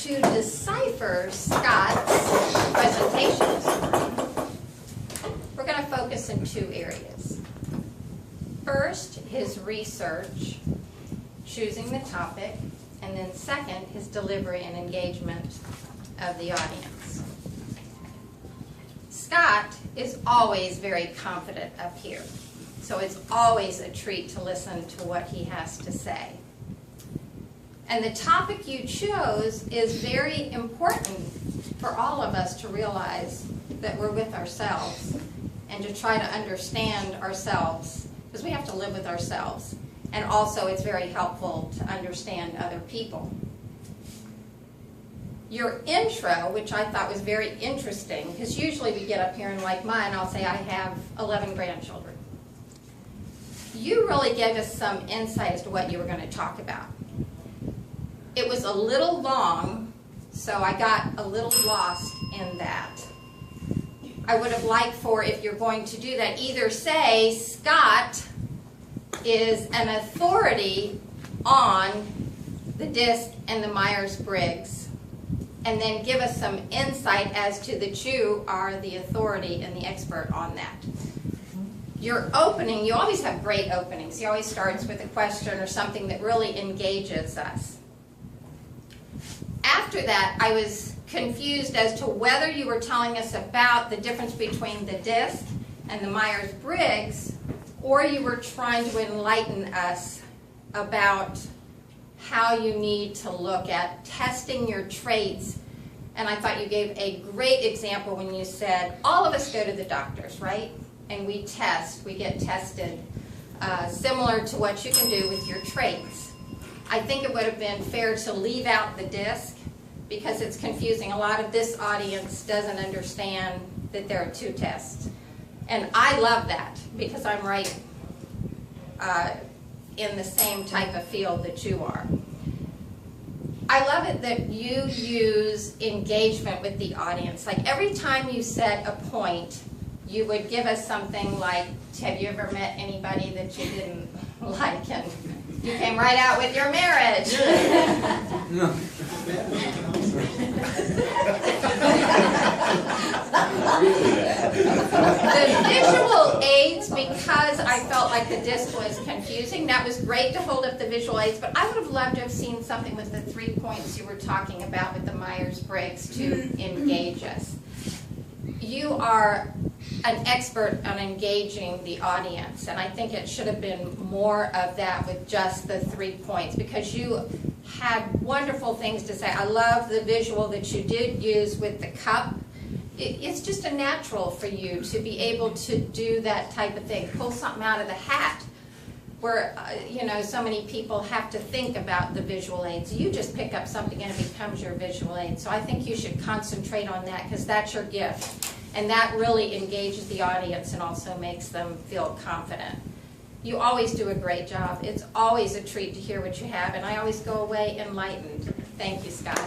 to decipher Scott's presentation this morning, we're going to focus in two areas. First, his research, choosing the topic, and then second, his delivery and engagement of the audience. Scott is always very confident up here, so it's always a treat to listen to what he has to say. And the topic you chose is very important for all of us to realize that we're with ourselves and to try to understand ourselves, because we have to live with ourselves. And also it's very helpful to understand other people. Your intro, which I thought was very interesting, because usually we get up here and like mine, I'll say I have 11 grandchildren. You really gave us some insight as to what you were going to talk about. It was a little long, so I got a little lost in that. I would have liked for, if you're going to do that, either say Scott is an authority on the DISC and the Myers-Briggs, and then give us some insight as to that you are the authority and the expert on that. Your opening, you always have great openings. He always starts with a question or something that really engages us. After that, I was confused as to whether you were telling us about the difference between the DISC and the Myers-Briggs, or you were trying to enlighten us about how you need to look at testing your traits. And I thought you gave a great example when you said, all of us go to the doctors, right? And we test, we get tested, similar to what you can do with your traits. I think it would have been fair to leave out the DISC because it's confusing. A lot of this audience doesn't understand that there are two tests. And I love that because I'm right in the same type of field that you are. I love it that you use engagement with the audience. Like every time you said a point, you would give us something like, have you ever met anybody that you didn't like? And you came right out with your marriage. No. The visual aids, because I felt like the DISC was confusing, that was great to hold up the visual aids, but I would have loved to have seen something with the 3 points you were talking about with the Myers-Briggs to engage us. You are an expert on engaging the audience, and I think it should have been more of that with just the 3 points, because you had wonderful things to say. I love the visual that you did use with the cup. It's just a natural for you to be able to do that type of thing, pull something out of the hat where so many people have to think about the visual aids. You just pick up something and it becomes your visual aid. So I think you should concentrate on that because that's your gift. And that really engages the audience and also makes them feel confident. You always do a great job. It's always a treat to hear what you have, and I always go away enlightened. Thank you, Scott.